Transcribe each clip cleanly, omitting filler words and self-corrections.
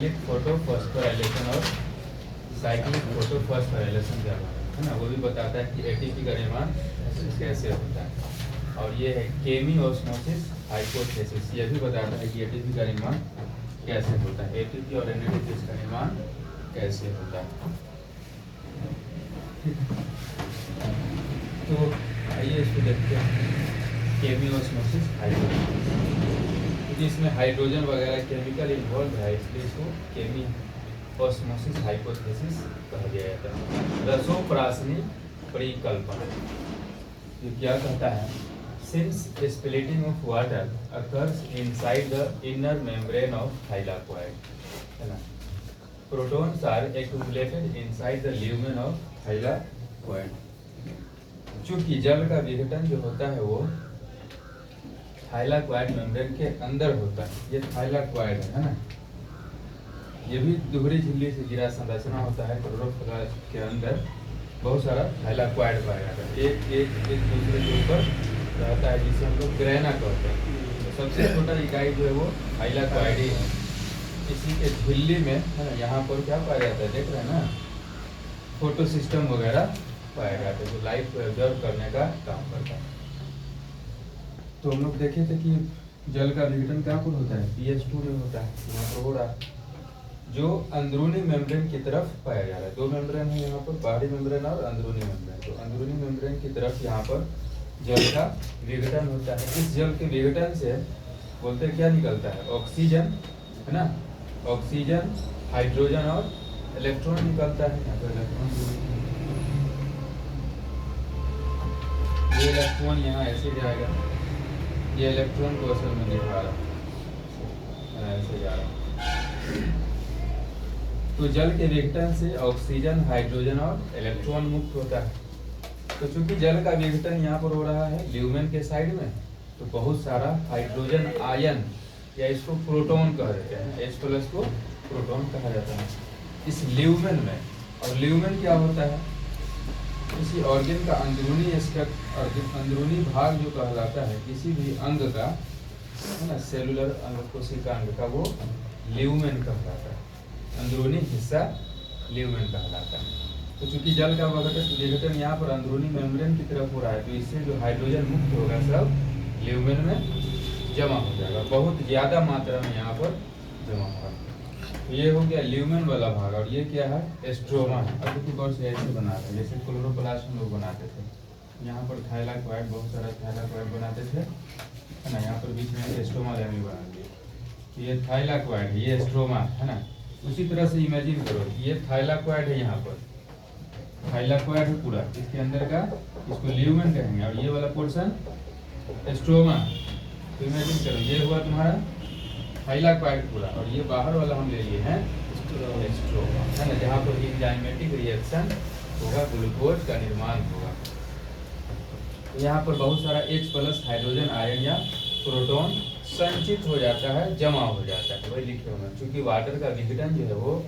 Photophosphorylation और cyclic photophosphorylation क्या है ना, वो भी बताता है कि एटीपी का निर्माण कैसे होता है। और ये है केमिओस्मोसिस हाइपोथेसिस, ये भी बताता है कि एटीपी का निर्माण कैसे होता है, एटीपी और एनएडीपी का निर्माण कैसे होता है। तो आइए इसको देखते हैं, केमिओस्मोसिस हाइपोथेसिस। इसमें हाइड्रोजन वगैरह केमिकल इन्वॉल्व है, इसलिए इसको केमिओस्मोसिस हाइपोथेसिस कहा गया जाता है। रसोप्राशनी परिकल्पना ये क्या कहता है, since splitting of water occurs inside the inner membrane of thylakoid, है ना, protons are accumulated inside the lumen of thylakoid. चूंकि जल का विघटन जो होता है वो थाइलाकोइड मेम्ब्रेन के अंदर होता है, ये थाइलाकोइड है ना, ये भी दोहरी झिल्ली से घिरा संरचना होता है। क्लोरोप्लास्ट के अंदर बहुत सारा थाइलाकोइड पाया जाता है, एक दूसरे के ऊपर रहता है, जिसे हम लोग ग्रेना कहते हैं। तो सबसे छोटा इकाई जो है वो थाइलाकोइड ही है। इसी के झिल्ली में है ना, यहाँ पर क्या पाया जाता है, देख रहे हैं ना, फोटो सिस्टम वगैरह पाया जाता है जो लाइट को ऑब्जर्व करने का काम करता है। तो हम लोग देखे थे कि जल का विघटन कहाँ पर होता है, pH2 में होता है, यहाँ पर हो रहा है, जो अंदरूनी मेम्ब्रेन की तरफ पाया जा रहा है। दो मेम्ब्रेन है यहाँ पर, बाहरी मेम्ब्रेन और अंदरूनी मेम्ब्रेन। तो अंदरूनी मेम्ब्रेन की तरफ यहाँ पर जल का विघटन होता है। इस जल के विघटन से बोलते हैं क्या निकलता है, ऑक्सीजन, है ना, ऑक्सीजन, हाइड्रोजन और इलेक्ट्रॉन निकलता है। यहाँ पर इलेक्ट्रॉन, ये इलेक्ट्रॉन यहाँ ऐसे जाएगा, ये इलेक्ट्रॉन को असल में दिखा रहा है, ऐसे जा रहा। तो जल के विघटन से ऑक्सीजन, हाइड्रोजन और इलेक्ट्रॉन मुक्त होता है। तो चूंकि जल का विघटन यहाँ पर हो रहा है ल्यूमेन के साइड में, तो बहुत सारा हाइड्रोजन आयन, या इसको प्रोटॉन कह देते हैं, H+ को प्रोटॉन कहा जाता है इस ल्यूमेन में। और ल्यूमेन क्या होता है, किसी ऑर्गन का अंदरूनी स्ट्रक्चर, अंदरूनी भाग जो कहलाता है किसी भी अंग का, है ना, सेलुलर अंग, कोशिका अंग का, वो ल्यूमेन कहलाता है, अंदरूनी हिस्सा ल्यूमेन कहलाता है। तो चूंकि जल का विघटन यहाँ पर अंदरूनी मेम्ब्रेन की तरफ हो रहा है, तो इससे जो हाइड्रोजन मुक्त होगा सब ल्यूमेन में जमा हो जाएगा, बहुत ज़्यादा मात्रा में यहाँ पर जमा होगा। तो ये हो गया ल्यूमेन वाला भाग। और ये क्या है, स्ट्रोमा है। अभी की तौर से ऐसे बना रहे हैं जैसे क्लोरोप्लास्ट हम लोग बनाते थे, यहाँ पर थाइलाकोइड, बहुत सारा थाइलाकोइड बनाते थे, है ना, यहाँ पर बीच में स्ट्रोमा लेवल बना दिए। ये थाइलाकोइड है, ये स्ट्रोमा है ना। उसी तरह से इमेजिन करो, ये थाइलाकोइड है, यहाँ पर थाइलाकोइड है पूरा, इसके अंदर का इसको ल्यूमेन कहेंगे, और ये वाला पोर्शन स्ट्रोमा। तो इमेजिन करो, ये हुआ तुम्हारा थाइलाकोइड पूरा, और ये बाहर वाला हम ले लिए हैं स्ट्रोमा, है ना, जहाँ पर एंजाइमेटिक रिएक्शन होगा, ग्लूकोज का निर्माण होगा। तो यहाँ पर बहुत सारा H+ हाइड्रोजन आयन या प्रोटॉन संचित हो जाता है, जमा हो जाता है। वही लिखे हुए, क्योंकि वाटर का विघटन जो है वो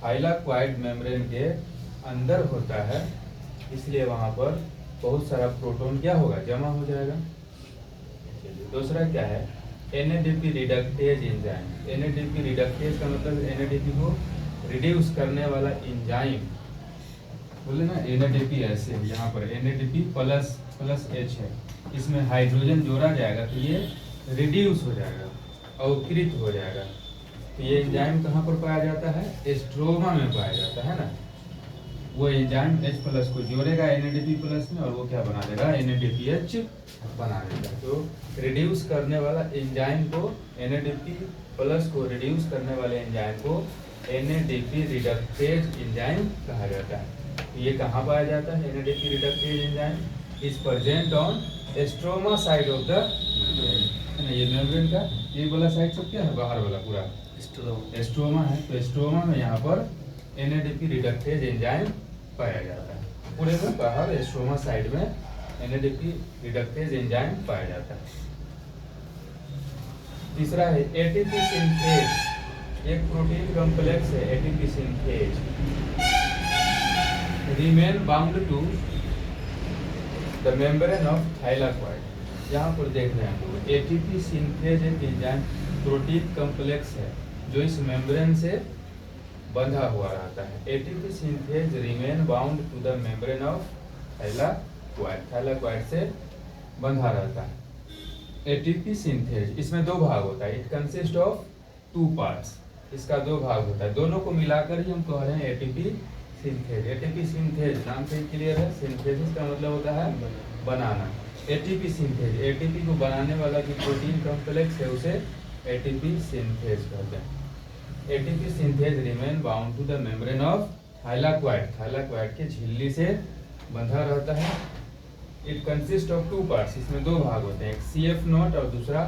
थाइलाकोइड मेम्ब्रेन के अंदर होता है, इसलिए वहाँ पर बहुत सारा प्रोटॉन क्या होगा, जमा हो जाएगा। दूसरा क्या है, NADP reductase enzyme. NADP reductase का मतलब NADP को रिड्यूस करने वाला एंजाइम, बोले ना, NADP ऐसे है, यहाँ पर NADP+H है, इसमें हाइड्रोजन जोड़ा जाएगा तो ये रिड्यूस हो जाएगा, अवकृत हो जाएगा। तो ये एंजाइम कहाँ पर पाया जाता है, स्ट्रोमा में पाया जाता है ना। वो एंजाइम H+ को जोड़ेगा NADP+ में, और वो क्या बना देगा, NADPH बना देगा। तो रिड्यूस करने वाला एंजाइम को, NADP+ को रिड्यूस करने वाले एंजाइम को NADP रिडक्टेज एंजाइम कहा जाता है। तो ये कहाँ पाया जाता है, NADP reductase enzyme is present on stroma side of the, है ना, ये मेम्ब्रेन का ये वाला साइड सब क्या है, बाहर वाला पूरा स्ट्रोमा है। तो स्ट्रोमा में यहाँ पर NADP रिडक्टेज एंजाइम पाया जाता है, पूरे में बाहर स्ट्रोमा साइड में NADP रिडक्टेज एंजाइम पाया जाता है। तीसरा है ATP सिंथेज, एक प्रोटीन कॉम्प्लेक्स है ATP synthase, remain bound to the membrane of thylakoid. यहाँ पर देख रहे हैं हम लोग ATP सिंथेज एक एंजाइम प्रोटीन कॉम्प्लेक्स है जो इस मेम्ब्रेन से बंधा हुआ रहता है। ATP synthase remain bound to the membrane of thylakoid, thylakoid से बंधा रहता है। एटीपी सिंथेज, इसमें दो भाग होता है, it consist of two parts, इसका दो भाग होता है, दोनों को मिलाकर ही हम कह रहे हैं एटीपी सिंथेज। एटीपी सिंथेज नाम से क्लियर है, सिंथेसिस का मतलब होता है बनाना। एटीपी सिंथेज, एटीपी को बनाने वाला जो प्रोटीन कॉम्प्लेक्स है उसे एटीपी सिंथेज कहते हैं। ATP synthase remain bound to the membrane of thylakoid, thylakoid के झिल्ली से बंधा रहता है। It consist of two parts, इसमें दो भाग होते हैं, एक CF नोट और दूसरा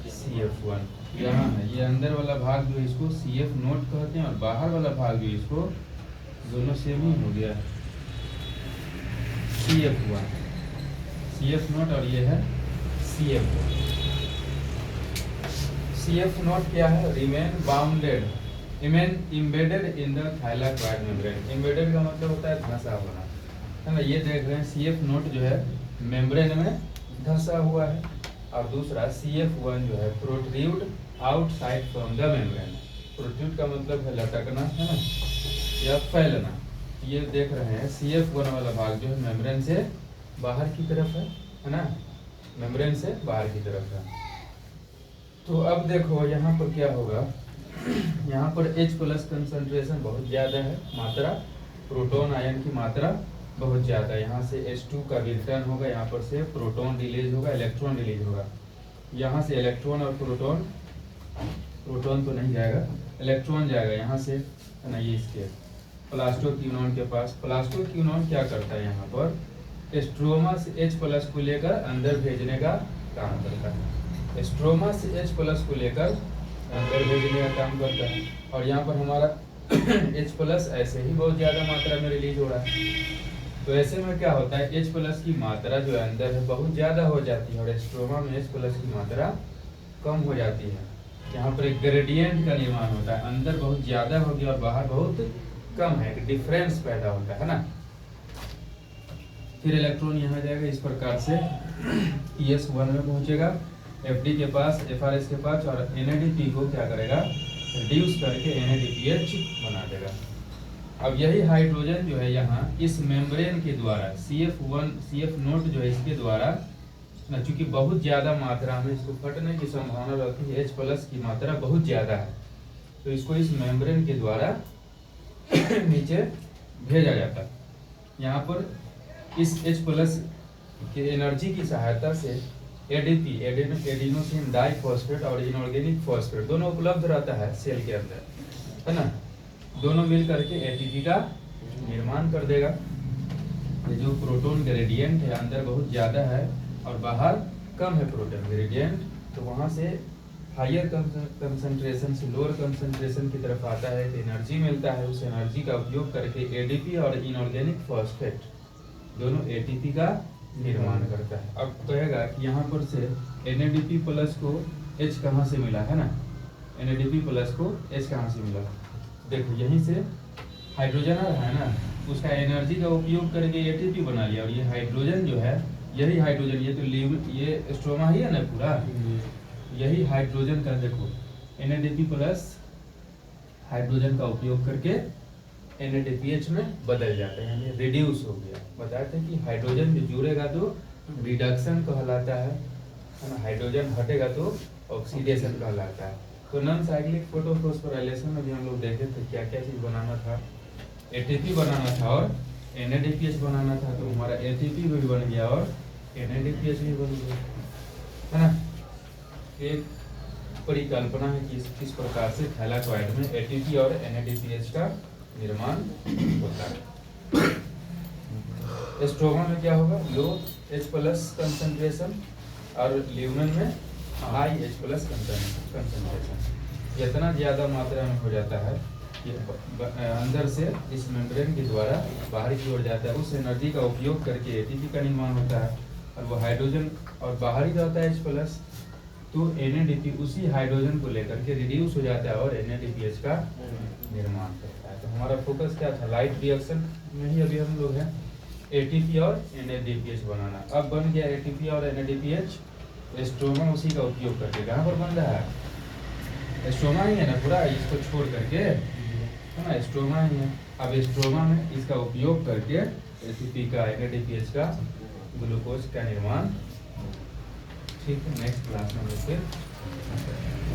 CF1। यहाँ है ये अंदर वाला भाग जो इसको CF नोट कहते हैं और बाहर वाला भाग जो इसको, दोनों सेम ही हो गया, CF1, CF नोट और ये है CF1। CF नोट क्या है? Remain bounded, remain embedded in the thylakoid membrane. Embedded का मतलब होता है धंसा होना, है ना। ये देख रहे हैं CF नोट जो है मेम्ब्रेन में धंसा हुआ है और दूसरा CF1 जो है protrude outside from the membrane. Protrude का मतलब है लटकना, है ना, या फैलना। ये देख रहे हैं CF1 वाला भाग जो है मेम्ब्रेन से बाहर की तरफ है ना, मेम्ब्रेन से बाहर की तरफ है। तो अब देखो यहाँ पर क्या होगा, यहाँ पर H+ कंसंट्रेशन बहुत ज़्यादा है, मात्रा प्रोटॉन आयन की मात्रा बहुत ज़्यादा है। यहाँ से H2 का रिटर्न होगा, यहाँ पर से प्रोटॉन रिलीज होगा, इलेक्ट्रॉन रिलीज होगा। यहाँ से इलेक्ट्रॉन और प्रोटॉन, प्रोटॉन तो नहीं जाएगा, इलेक्ट्रॉन जाएगा यहाँ से, है ना, ये इसके प्लास्टोक्विनोन के पास। प्लास्टोक्विनोन क्या करता है, यहाँ पर स्ट्रोमा से H+ को लेकर अंदर भेजने का काम करता है। स्ट्रोमा से H+ को लेकर अंदर भेजने का काम करता है और यहाँ पर हमारा H+ ऐसे ही बहुत ज़्यादा मात्रा में रिलीज हो रहा है। तो ऐसे में क्या होता है, H+ की मात्रा जो है अंदर है बहुत ज़्यादा हो जाती है और स्ट्रोमा में H+ की मात्रा कम हो जाती है। यहाँ पर एक ग्रेडियंट का निर्माण होता है, अंदर बहुत ज़्यादा हो गया और बाहर बहुत कम है, एक डिफरेंस पैदा होता है ना। फिर इलेक्ट्रॉन यहाँ जाएगा इस प्रकार से PS1 में पहुँचेगा, FD के पास, FRS के पास, और NADP को क्या करेगा, रिड्यूस करके NADPH बना देगा। अब यही हाइड्रोजन जो है यहाँ इस मेम्ब्रेन के द्वारा CF नोट जो है इसके द्वारा ना, चूंकि बहुत ज़्यादा मात्रा में इसको फटने की संभावना रहती है, H+ की मात्रा बहुत ज़्यादा है, तो इसको इस मेम्ब्रेन के द्वारा नीचे भेजा जाता है। यहाँ पर इस H+ के एनर्जी की सहायता से ADP, एडिनोसिन डाइफॉस्फेट और इनऑर्गेनिक फॉस्फेट दोनों उपलब्ध रहता है सेल के अंदर, है ना। दोनों मिल करके ATP का निर्माण कर देगा। ये जो प्रोटॉन ग्रेडियंट है अंदर बहुत ज़्यादा है और बाहर कम है प्रोटॉन ग्रेडियंट, तो वहाँ से हायर कंसंट्रेशन से लोअर कंसंट्रेशन की तरफ आता है, तो एनर्जी मिलता है। उस एनर्जी का उपयोग करके ADP और इनऑर्गेनिक फॉस्फेट दोनों ATP का निर्माण करता है। अब कहेगा कि यहाँ पर से NADP+ को H कहाँ से मिला, है ना, NADP+ को H कहाँ से मिला, देखो यहीं से हाइड्रोजन आ रहा है ना, उसका एनर्जी का उपयोग करके ATP बना लिया। और ये हाइड्रोजन जो है, यही हाइड्रोजन, ये तो ये स्ट्रोमा ही है ना पूरा, यही हाइड्रोजन का देखो NADP+ हाइड्रोजन का उपयोग करके NADPH में बदल जाता है, यानी रिड्यूस हो गया। बताते हैं कि हाइड्रोजन जो जुड़ेगा तो रिडक्शन कहलाता है ना, हाइड्रोजन हटेगा तो ऑक्सीडेशन कहलाता है। तो नॉन साइक्लिक फोटोफॉस्फोराइलेशन में भी हम लोग देखे थे क्या क्या चीज़ बनाना था, ATP बनाना था और NADPH बनाना था। तो हमारा ATP भी बन गया और NADPH भी बन गया, है ना। एक परिकल्पना है कि किस प्रकार से थाइलाक्वाइड में ATP और NADPH का निर्माण होता है। स्ट्रोमा में क्या होगा, लो H+ कंसंट्रेशन और ल्यूमेन में हाई H+ कंसंट्रेशन। जितना ज़्यादा मात्रा में हो जाता है ये अंदर से इस मेम्ब्रेन के द्वारा बाहर की ओर जाता है, उस एनर्जी का उपयोग करके ATP का निर्माण होता है और वो हाइड्रोजन, और बाहर ही जाता है H+, तो NADP उसी हाइड्रोजन को लेकर के रिड्यूस हो जाता है और NADPH का निर्माण करता है। तो हमारा फोकस क्या था, लाइट रिएक्शन में ही अभी हम लोग हैं, ATP और NADPH बनाना। अब बन गया ATP और NADPH, स्ट्रोमा उसी का उपयोग करके कहाँ पर बन रहा है, स्ट्रोमा ही है ना पूरा, इसको छोड़ करके, है है ना, स्ट्रोमा है। अब स्ट्रोमा में इसका उपयोग करके एटीपी का एडीपीएच का ग्लूकोज का निर्माण। ठीक है, नेक्स्ट क्लास में फिर